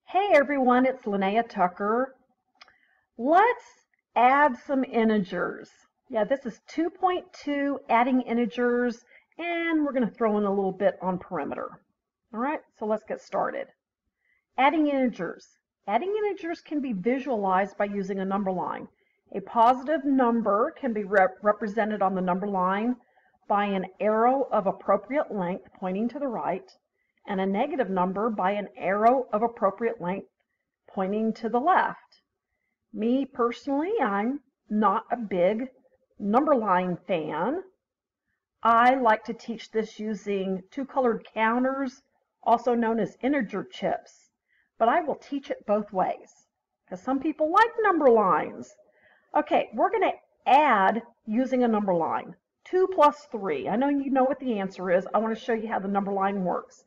Hey everyone, it's Linnea Tucker. Let's add some integers. Yeah, this is 2.2, adding integers, and we're going to throw in a little bit on perimeter. All right, so let's get started. Adding integers. Adding integers can be visualized by using a number line. A positive number can be represented on the number line by an arrow of appropriate length pointing to the right, and a negative number by an arrow of appropriate length pointing to the left. Me personally, I'm not a big number line fan. I like to teach this using two-colored counters, also known as integer chips, but I will teach it both ways because some people like number lines. Okay, we're going to add using a number line. 2 plus 3. I know you know what the answer is. I want to show you how the number line works.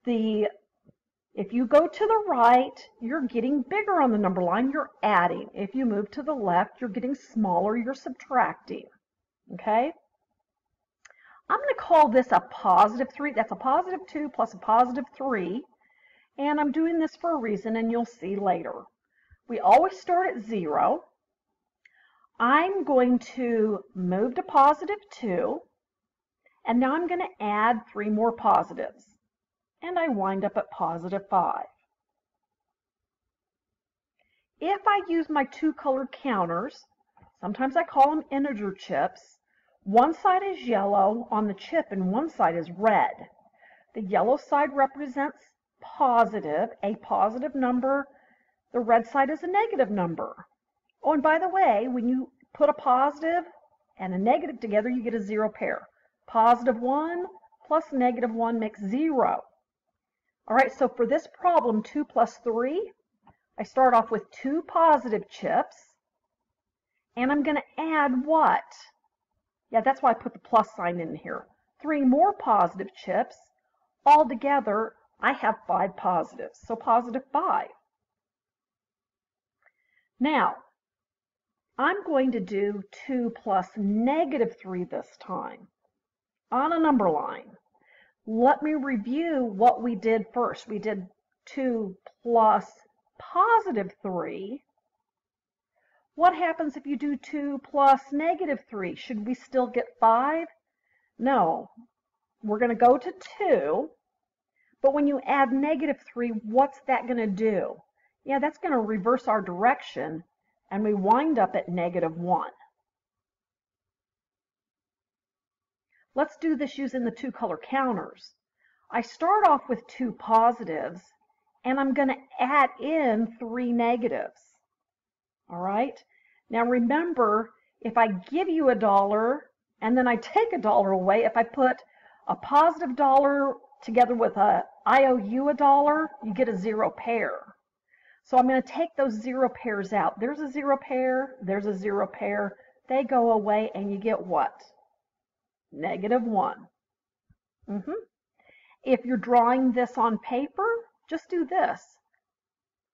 If you go to the right, you're getting bigger on the number line, you're adding. If you move to the left, you're getting smaller, you're subtracting. Okay? I'm going to call this a positive 3. That's a positive 2 plus a positive 3. And I'm doing this for a reason, and you'll see later. We always start at 0. I'm going to move to positive 2, and now I'm going to add 3 more positives, and I wind up at positive 5. If I use my two-colored counters, sometimes I call them integer chips, one side is yellow on the chip and one side is red. The yellow side represents positive, a positive number. The red side is a negative number. Oh, and by the way, when you put a positive and a negative together, you get a 0 pair. Positive 1 plus negative 1 makes 0. All right, so for this problem, 2 plus 3, I start off with 2 positive chips, and I'm going to add what? Yeah, that's why I put the plus sign in here. 3 more positive chips. Altogether, I have 5 positives, so positive 5. Now, I'm going to do 2 plus negative 3 this time on a number line. Let me review what we did first. We did 2 plus positive 3. What happens if you do 2 plus negative 3? Should we still get 5? No. We're going to go to 2. But when you add negative 3, what's that going to do? Yeah, that's going to reverse our direction, and we wind up at negative 1. Let's do this using the two-color counters. I start off with 2 positives, and I'm going to add in 3 negatives. All right? Now remember, if I give you $1 and then I take $1 away, if I put a positive $1 together with a I owe you $1, you get a 0 pair. So I'm going to take those 0 pairs out. There's a 0 pair, there's a 0 pair. They go away, and you get what? Negative 1. If you're drawing this on paper, just do this.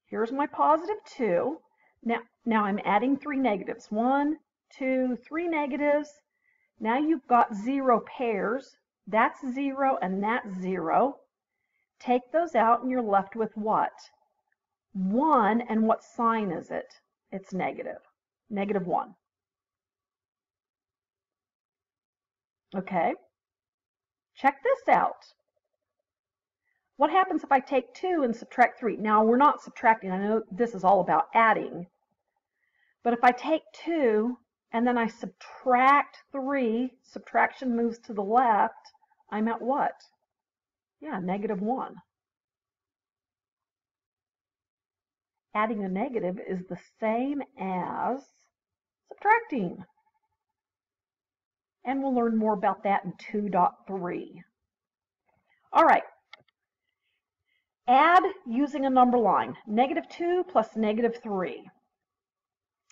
Here's my positive 2. Now I'm adding 3 negatives. 1, 2, 3 negatives. Now you've got 0 pairs. That's 0 and that's 0. Take those out, and you're left with what? 1, and what sign is it? It's negative. Negative 1. Okay. Check this out. What happens if I take 2 and subtract 3? Now, we're not subtracting. I know this is all about adding. But if I take 2 and then I subtract 3, subtraction moves to the left, I'm at what? Yeah, negative 1. Adding a negative is the same as subtracting. And we'll learn more about that in 2.3. All right. Add using a number line. Negative 2 plus negative 3.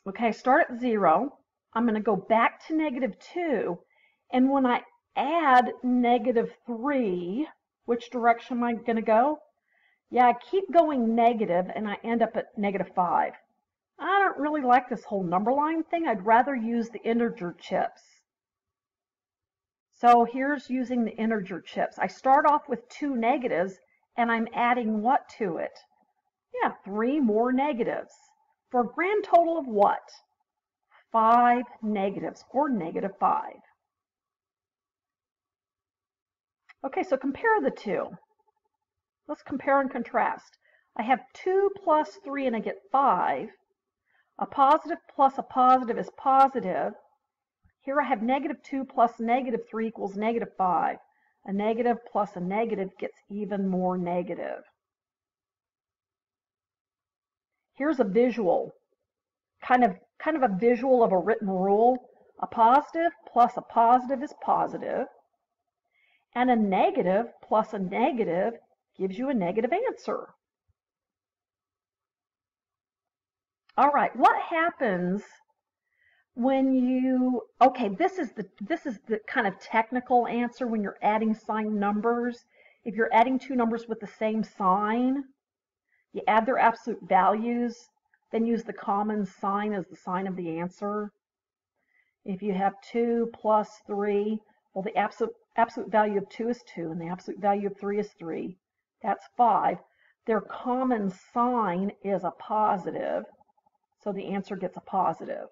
Okay, start at 0. I'm going to go back to negative 2. And when I add negative 3, which direction am I going to go? Yeah, I keep going negative, and I end up at negative 5. I don't really like this whole number line thing. I'd rather use the integer chips. So here's using the integer chips. I start off with 2 negatives, and I'm adding what to it? Yeah, 3 more negatives for a grand total of what? 5 negatives, or -5. Okay, so compare the two. Let's compare and contrast. I have 2 plus 3 and I get 5. A positive plus a positive is positive. Here I have -2 plus -3 equals -5. A negative plus a negative gets even more negative. Here's a visual, kind of a visual of a written rule. A positive plus a positive is positive, and a negative plus a negative gives you a negative answer. All right, what happens when you, okay, this is the kind of technical answer when you're adding signed numbers. If you're adding two numbers with the same sign, you add their absolute values, then use the common sign as the sign of the answer. If you have 2 plus 3, well, the absolute value of 2 is 2, and the absolute value of 3 is 3. That's 5. Their common sign is a positive, so the answer gets a positive.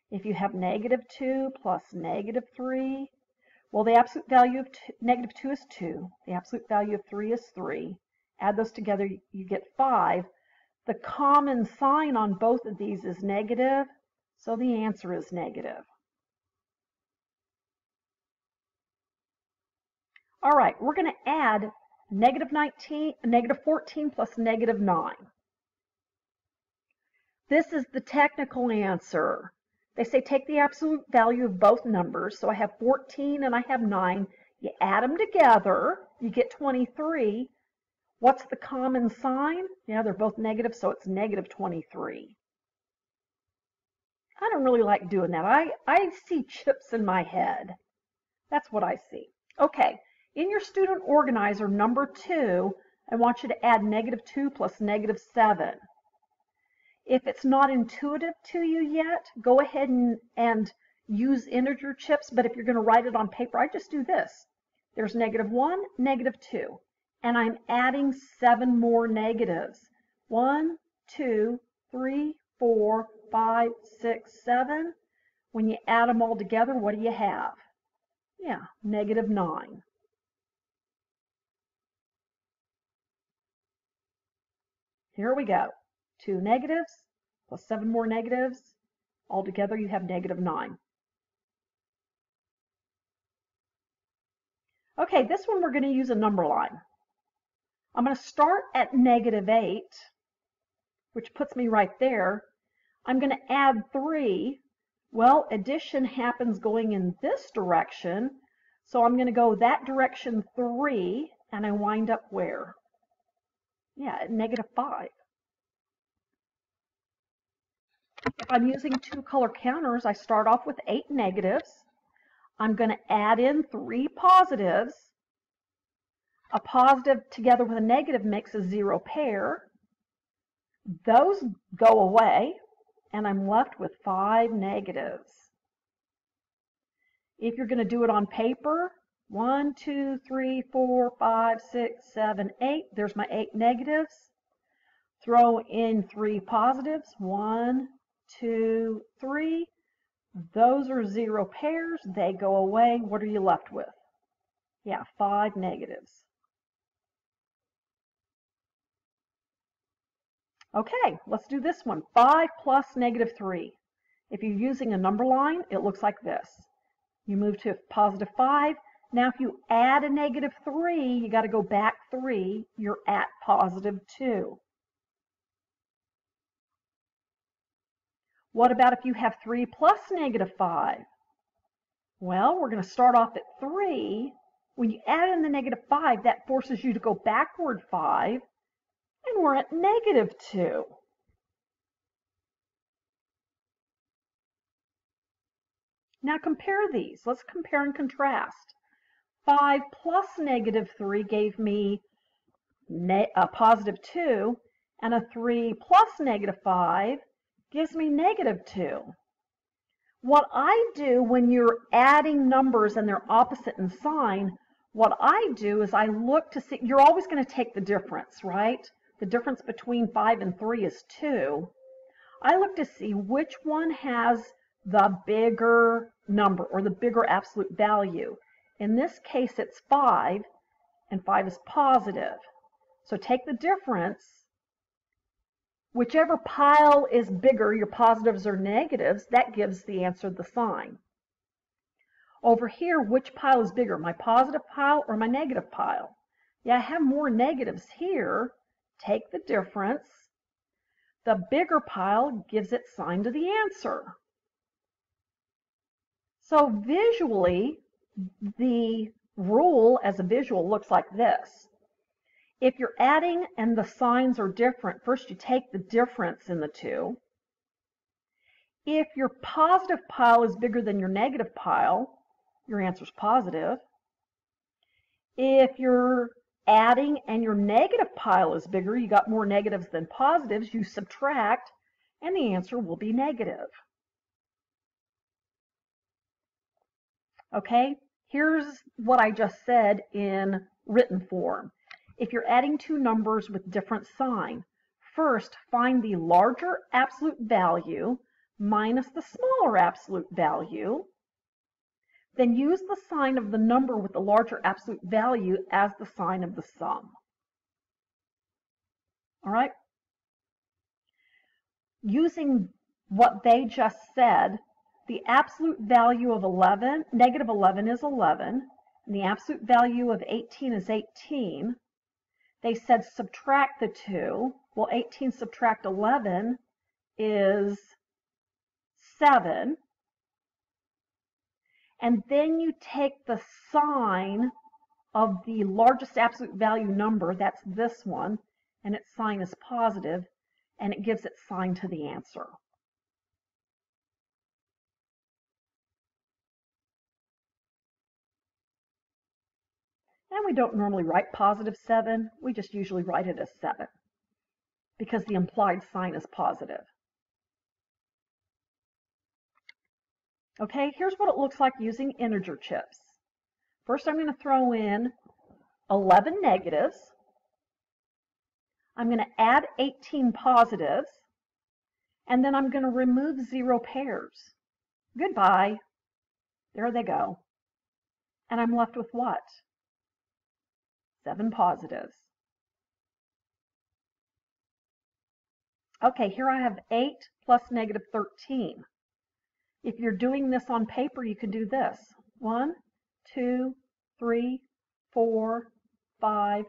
If you have -2 plus -3, well, the absolute value of -2 is 2. The absolute value of 3 is 3. Add those together, you get 5. The common sign on both of these is negative, so the answer is negative. All right, we're going to add -14 plus -9. This is the technical answer. They say take the absolute value of both numbers. So I have 14 and I have 9. You add them together, you get 23. What's the common sign? Yeah, they're both negative, so it's -23. I don't really like doing that. I see chips in my head. That's what I see. Okay, in your student organizer, number 2, I want you to add -2 plus -7. If it's not intuitive to you yet, go ahead and use integer chips, but if you're going to write it on paper, I just do this. There's -1, -2, and I'm adding 7 more negatives. 1, 2, 3, 4, 5, 6, 7. When you add them all together, what do you have? Yeah, -9. Here we go. 2 negatives plus 7 more negatives. Altogether, you have -9. Okay, this one we're going to use a number line. I'm going to start at -8, which puts me right there. I'm going to add 3. Well, addition happens going in this direction, so I'm going to go that direction 3, and I wind up where? Yeah, at -5. If I'm using 2 color counters, I start off with 8 negatives. I'm going to add in 3 positives. A positive together with a negative makes a 0 pair. Those go away, and I'm left with 5 negatives. If you're going to do it on paper, 1, 2, 3, 4, 5, 6, 7, 8. There's my 8 negatives. Throw in 3 positives. 1, 2, 3. Those are 0 pairs. They go away. What are you left with? Yeah, 5 negatives. Okay, let's do this one. 5 plus -3. If you're using a number line, it looks like this. You move to +5. Now, if you add a -3, you got to go back 3. You're at +2. What about if you have 3 plus -5? Well, we're going to start off at 3. When you add in the -5, that forces you to go backward 5. And we're at -2. Now compare these. Let's compare and contrast. 5 plus -3 gave me a +2, and a 3 plus -5 gives me -2. What I do when you're adding numbers and they're opposite in sign, what I do is I look to see, you're always going to take the difference, right? the difference between 5 and 3 is 2, I look to see which one has the bigger number or the bigger absolute value. In this case, it's 5, and 5 is positive. So take the difference. Whichever pile is bigger, your positives or negatives, that gives the answer the sign. Over here, which pile is bigger, my positive pile or my negative pile? Yeah, I have more negatives here. Take the difference. The bigger pile gives its sign to the answer. So visually, the rule as a visual looks like this. If you're adding and the signs are different, first you take the difference in the two. If your positive pile is bigger than your negative pile, your answer is positive. If you're adding and your negative pile is bigger, you got more negatives than positives, you subtract, and the answer will be negative. Okay, here's what I just said in written form. If you're adding two numbers with different sign, first find the larger absolute value minus the smaller absolute value. Then use the sign of the number with the larger absolute value as the sign of the sum. All right? Using what they just said, the absolute value of 11, negative 11 is 11, and the absolute value of 18 is 18. They said subtract the two. Well, 18 subtract 11 is 7. And then you take the sign of the largest absolute value number, that's this one, and its sign is positive, and it gives its sign to the answer. And we don't normally write positive 7, we just usually write it as 7, because the implied sign is positive. Okay, here's what it looks like using integer chips. First, I'm going to throw in 11 negatives. I'm going to add 18 positives. And then I'm going to remove 0 pairs. Goodbye. There they go. And I'm left with what? 7 positives. Okay, here I have 8 plus negative 13. If you're doing this on paper, you can do this. 1, 2, 3, 4, 5,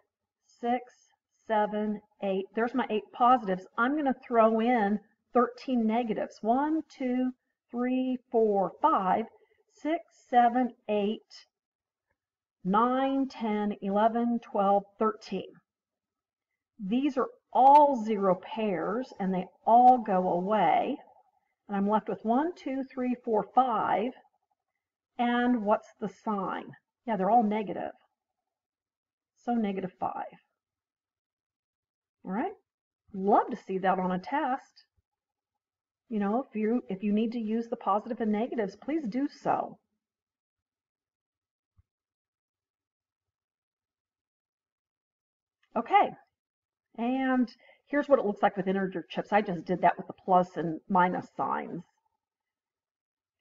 6, 7, 8. There's my 8 positives. I'm going to throw in 13 negatives. 1, 2, 3, 4, 5, 6, 7, 8, 9, 10, 11, 12, 13. These are all 0 pairs, and they all go away. And I'm left with 1, 2, 3, 4, 5. And what's the sign? Yeah, they're all negative. So negative 5. All right? Love to see that on a test. You know, if you need to use the positive and negatives, please do so. Okay. And here's what it looks like with integer chips. I just did that with the plus and minus signs.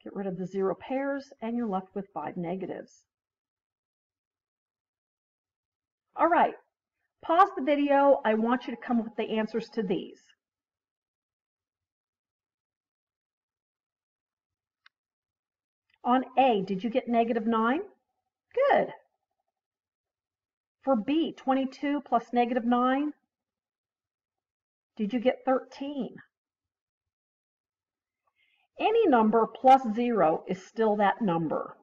Get rid of the 0 pairs, and you're left with 5 negatives. All right, pause the video. I want you to come up with the answers to these. On A, did you get negative 9? Good. For B, 22 plus negative 9, did you get 13? Any number plus 0 is still that number.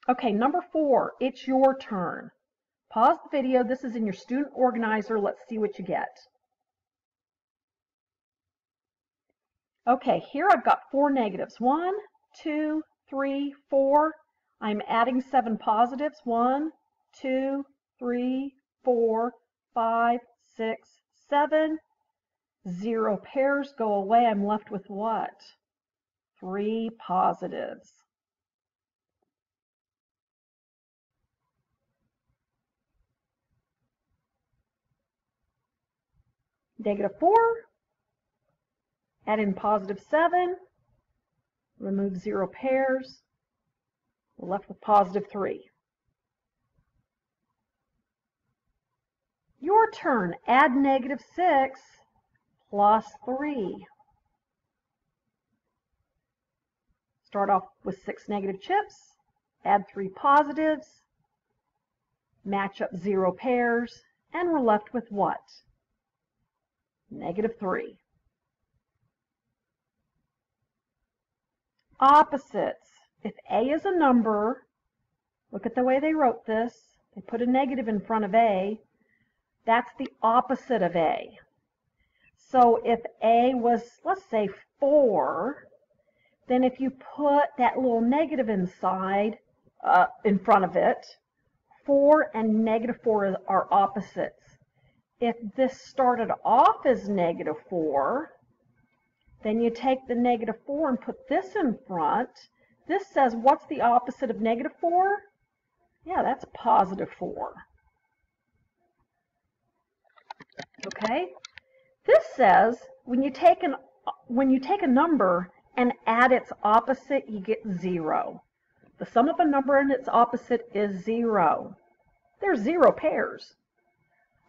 Okay, number 4, it's your turn. Pause the video. This is in your student organizer. Let's see what you get. Okay, here I've got 4 negatives. 1, 2, 3, 4. I'm adding 7 positives. 1, 2, 3, 4, 5, 6, 7. 0 pairs go away. I'm left with what? 3 positives. -4, add in +7, remove 0 pairs, we're left with +3. Your turn, add -6 plus 3. Start off with 6 negative chips, add 3 positives, match up 0 pairs, and we're left with what? -3. Opposites. If A is a number, look at the way they wrote this. They put a negative in front of A. That's the opposite of A. So if A was, let's say, 4, then if you put that little negative inside, in front of it, 4 and -4 are opposites. If this started off as -4, then you take the -4 and put this in front. This says, what's the opposite of -4? Yeah, that's +4. Okay? This says when you take a number and add its opposite, you get 0. The sum of a number and its opposite is 0. There's 0 pairs.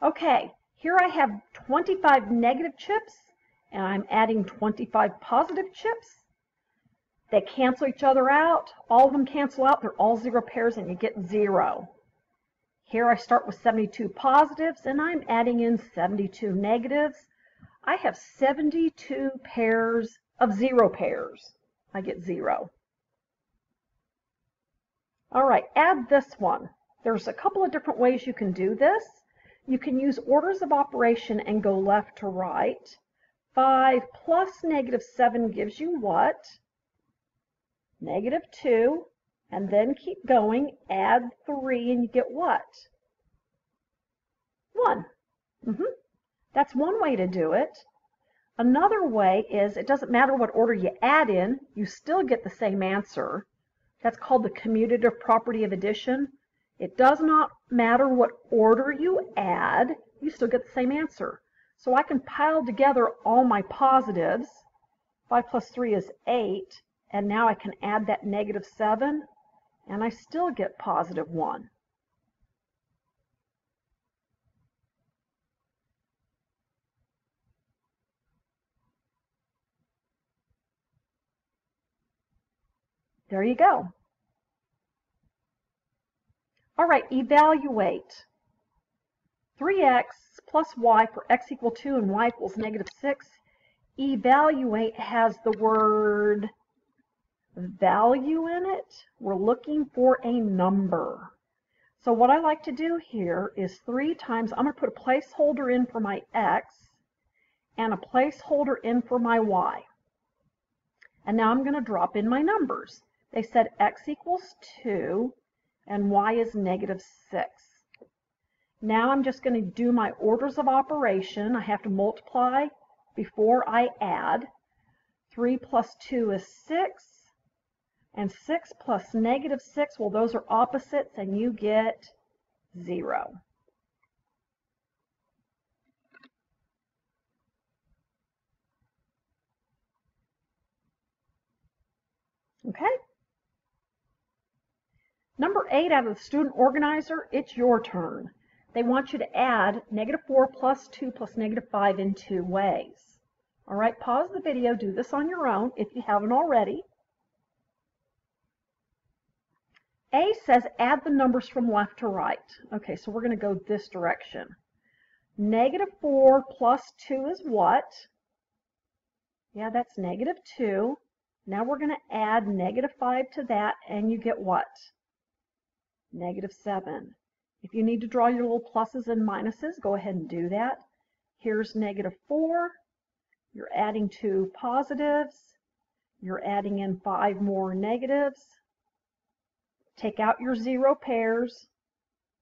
Okay, here I have 25 negative chips, and I'm adding 25 positive chips. They cancel each other out. All of them cancel out. They're all 0 pairs, and you get 0. Here I start with 72 positives, and I'm adding in 72 negatives. I have 72 pairs of 0 pairs. I get 0. All right, add this one. There's a couple of different ways you can do this. You can use orders of operation and go left to right. 5 plus -7 gives you what? -2. And then keep going, add 3, and you get what? 1. That's one way to do it. Another way is, it doesn't matter what order you add in, you still get the same answer. That's called the commutative property of addition. It does not matter what order you add, you still get the same answer. So I can pile together all my positives. 5 plus 3 is 8, and now I can add that -7, and I still get +1. There you go. All right, evaluate. 3x plus y for x equal 2 and y equals -6. Evaluate has the word value in it. We're looking for a number. So what I like to do here is 3 times, I'm going to put a placeholder in for my x and a placeholder in for my y. And now I'm going to drop in my numbers. They said x equals 2 and y is -6. Now I'm just going to do my orders of operation. I have to multiply before I add. 3 plus 2 is 6, and 6 plus -6, well, those are opposites, and you get 0. Okay? Number 8 out of the student organizer, it's your turn. They want you to add -4 plus 2 plus -5 in 2 ways. All right, pause the video, do this on your own if you haven't already. A says add the numbers from left to right. Okay, so we're going to go this direction. -4 plus 2 is what? Yeah, that's -2. Now we're going to add -5 to that, and you get what? -7. If you need to draw your little pluses and minuses, go ahead and do that. Here's -4. You're adding 2 positives. You're adding in 5 more negatives. Take out your 0 pairs.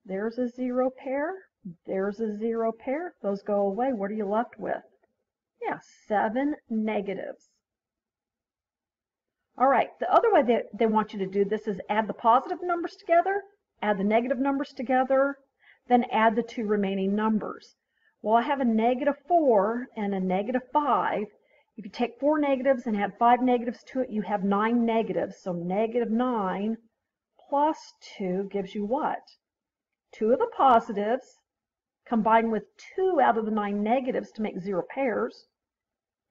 There's a 0 pair. There's a 0 pair. If those go away, what are you left with? Yeah, 7 negatives. All right, the other way that they want you to do this is add the positive numbers together, add the negative numbers together, then add the 2 remaining numbers. Well, I have a -4 and a -5. If you take 4 negatives and add 5 negatives to it, you have 9 negatives. So -9 plus 2 gives you what? 2 of the positives combined with 2 out of the 9 negatives to make 0 pairs.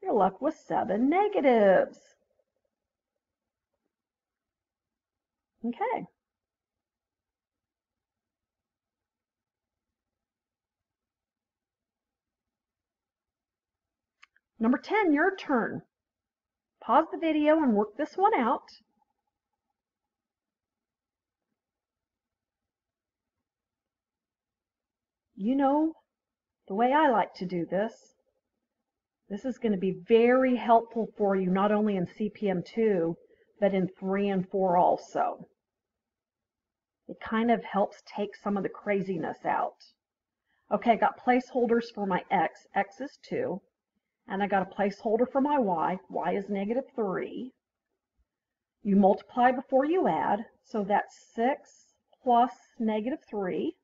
You're left with 7 negatives. Okay. Number 10, your turn. Pause the video and work this one out. You know the way I like to do this. This is going to be very helpful for you, not only in CPM2, but in 3 and 4 also. It kind of helps take some of the craziness out. Okay, I got placeholders for my x. X is 2. And I got a placeholder for my y. Y is -3. You multiply before you add, so that's 6 plus -3.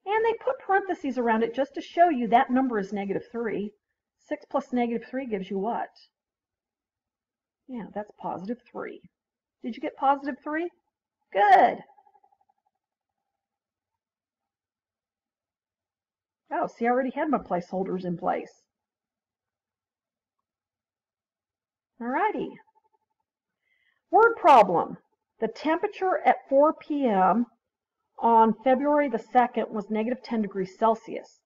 And they put parentheses around it just to show you that number is -3. 6 plus -3 gives you what? Yeah, that's +3. Did you get +3? Good. Oh, see, I already had my placeholders in place. Alrighty. Word problem. The temperature at 4 p.m. on February the 2nd was -10 degrees Celsius.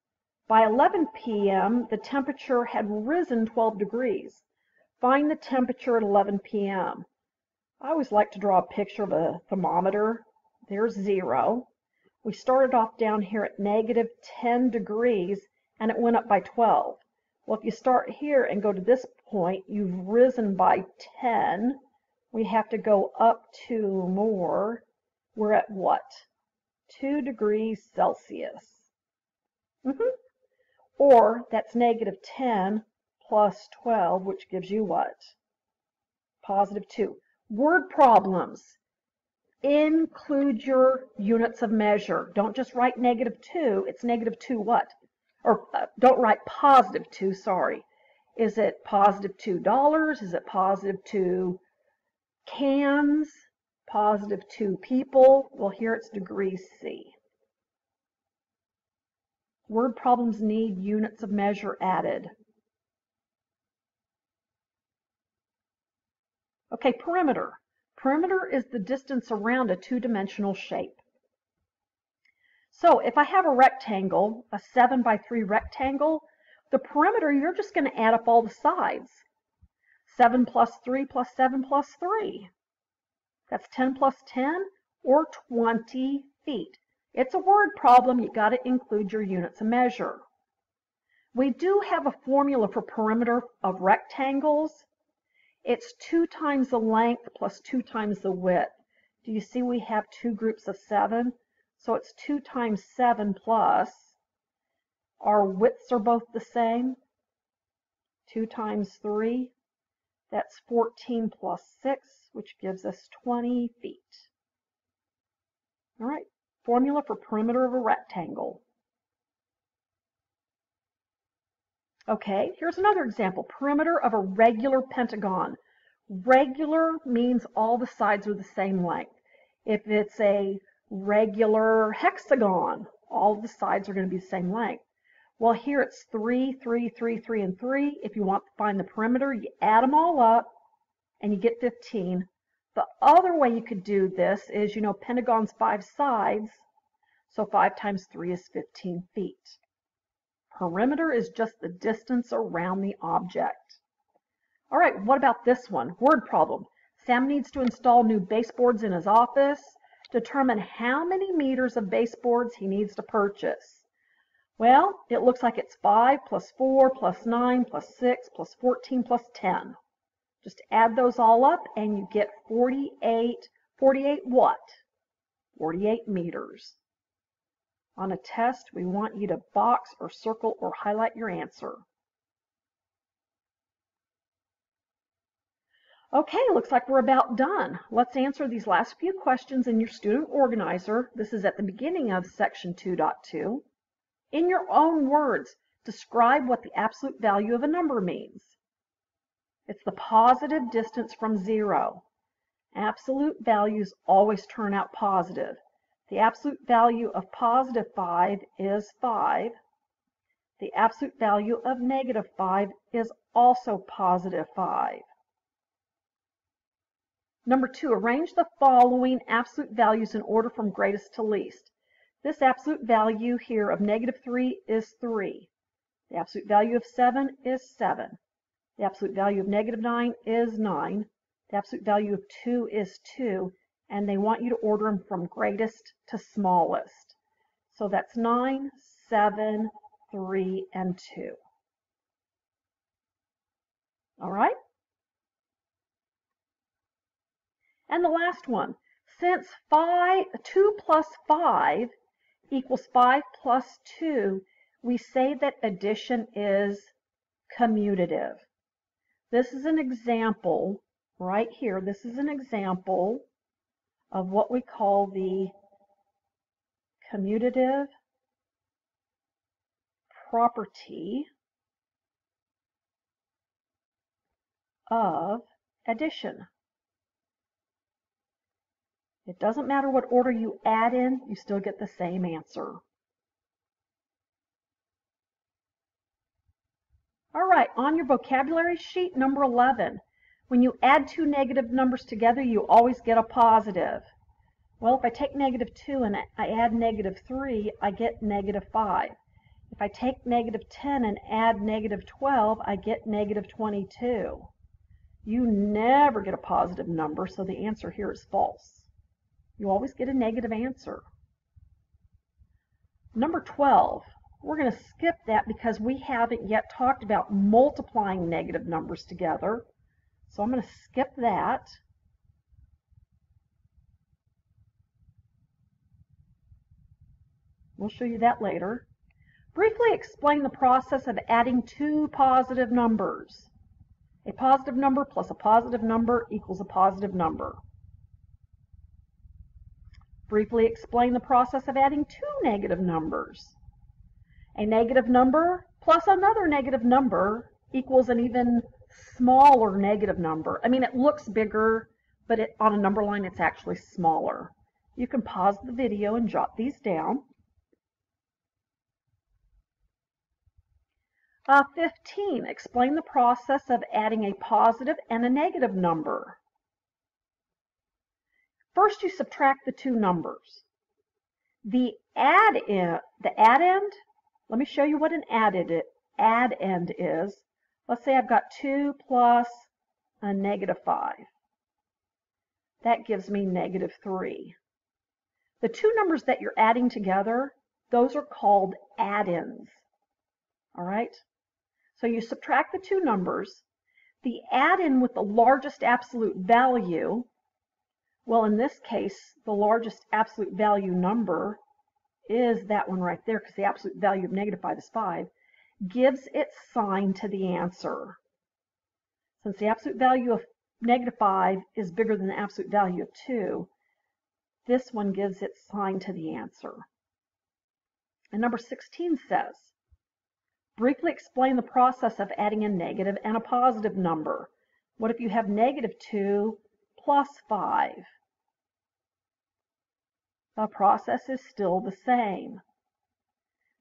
By 11 p.m., the temperature had risen 12 degrees. Find the temperature at 11 p.m. I always like to draw a picture of a thermometer. There's 0. We started off down here at -10 degrees, and it went up by 12. Well, if you start here and go to this point, you've risen by 10. We have to go up 2 more. We're at what? 2 degrees Celsius. Or that's -10 plus 12, which gives you what? +2. Word problems. Include your units of measure. Don't just write -2. It's -2 what? Or don't write +2, sorry. Is it +$2? Is it +2 cans? +2 people? Well, here it's degrees C. Word problems need units of measure added. Okay, perimeter. Perimeter is the distance around a two-dimensional shape. So if I have a rectangle, a 7 by 3 rectangle, the perimeter, you're just going to add up all the sides. 7 plus 3 plus 7 plus 3. That's 10 plus 10, or 20 feet. It's a word problem. You got to include your units of measure. We do have a formula for perimeter of rectangles. It's 2 times the length plus 2 times the width. Do you see we have 2 groups of 7? So it's 2 times 7 plus, our widths are both the same, 2 times 3, that's 14 plus 6, which gives us 20 feet. All right, formula for perimeter of a rectangle. Okay, here's another example, perimeter of a regular pentagon. Regular means all the sides are the same length. If it's a regular hexagon, all the sides are going to be the same length. Well, here it's 3, 3, 3, 3, and 3. If you want to find the perimeter, you add them all up, and you get 15. The other way you could do this is, you know, pentagon's 5 sides, so 5 times 3 is 15 feet. Perimeter is just the distance around the object. All right, what about this one? Word problem. Sam needs to install new baseboards in his office. Determine how many meters of baseboards he needs to purchase. Well, it looks like it's 5 plus 4 plus 9 plus 6 plus 14 plus 10. Just add those all up and you get 48. 48 what? 48 meters. On a test, we want you to box or circle or highlight your answer. Okay, looks like we're about done. Let's answer these last few questions in your student organizer. This is at the beginning of section 2.2. In your own words, describe what the absolute value of a number means. It's the positive distance from 0. Absolute values always turn out positive. The absolute value of positive 5 is 5. The absolute value of negative 5 is also positive 5. Number 2, arrange the following absolute values in order from greatest to least. This absolute value here of negative 3 is 3. The absolute value of 7 is 7. The absolute value of negative 9 is 9. The absolute value of 2 is 2. And they want you to order them from greatest to smallest. So that's 9, 7, 3, and 2. All right? And the last one, since 2 plus 5 equals 5 plus 2, we say that addition is commutative. This is an example right here. This is an example of what we call the commutative property of addition. It doesn't matter what order you add in, you still get the same answer. All right, on your vocabulary sheet, number 11. When you add two negative numbers together, you always get a positive. Well, if I take negative 2 and I add negative 3, I get negative 5. If I take negative 10 and add negative 12, I get negative 22. You never get a positive number, so the answer here is false. You always get a negative answer. Number 12, we're going to skip that because we haven't yet talked about multiplying negative numbers together. So I'm going to skip that. We'll show you that later. Briefly explain the process of adding two positive numbers. A positive number plus a positive number equals a positive number. Briefly explain the process of adding two negative numbers. A negative number plus another negative number equals an even smaller negative number. I mean, it looks bigger, but on a number line it's actually smaller. You can pause the video and jot these down. 15, explain the process of adding a positive and a negative number. First, you subtract the two numbers. The add-end, let me show you what an add-end is. Let's say I've got 2 plus a negative 5. That gives me negative 3. The two numbers that you're adding together, those are called add-ins. All right? So you subtract the two numbers. The add-in with the largest absolute value, well, in this case, the largest absolute value number is that one right there, because the absolute value of negative 5 is 5, gives its sign to the answer. Since the absolute value of negative 5 is bigger than the absolute value of 2, this one gives its sign to the answer. And number 16 says, briefly explain the process of adding a negative and a positive number. What if you have negative 2 plus 5? The process is still the same.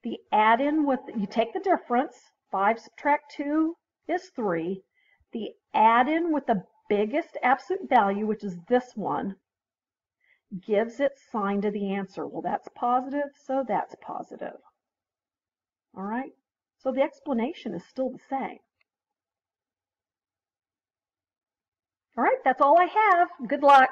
The add-in with, you take the difference, 5 subtract 2 is 3. The add-in with the biggest absolute value, which is this one, gives its sign to the answer. Well, that's positive, so that's positive. All right? So the explanation is still the same. All right, that's all I have. Good luck.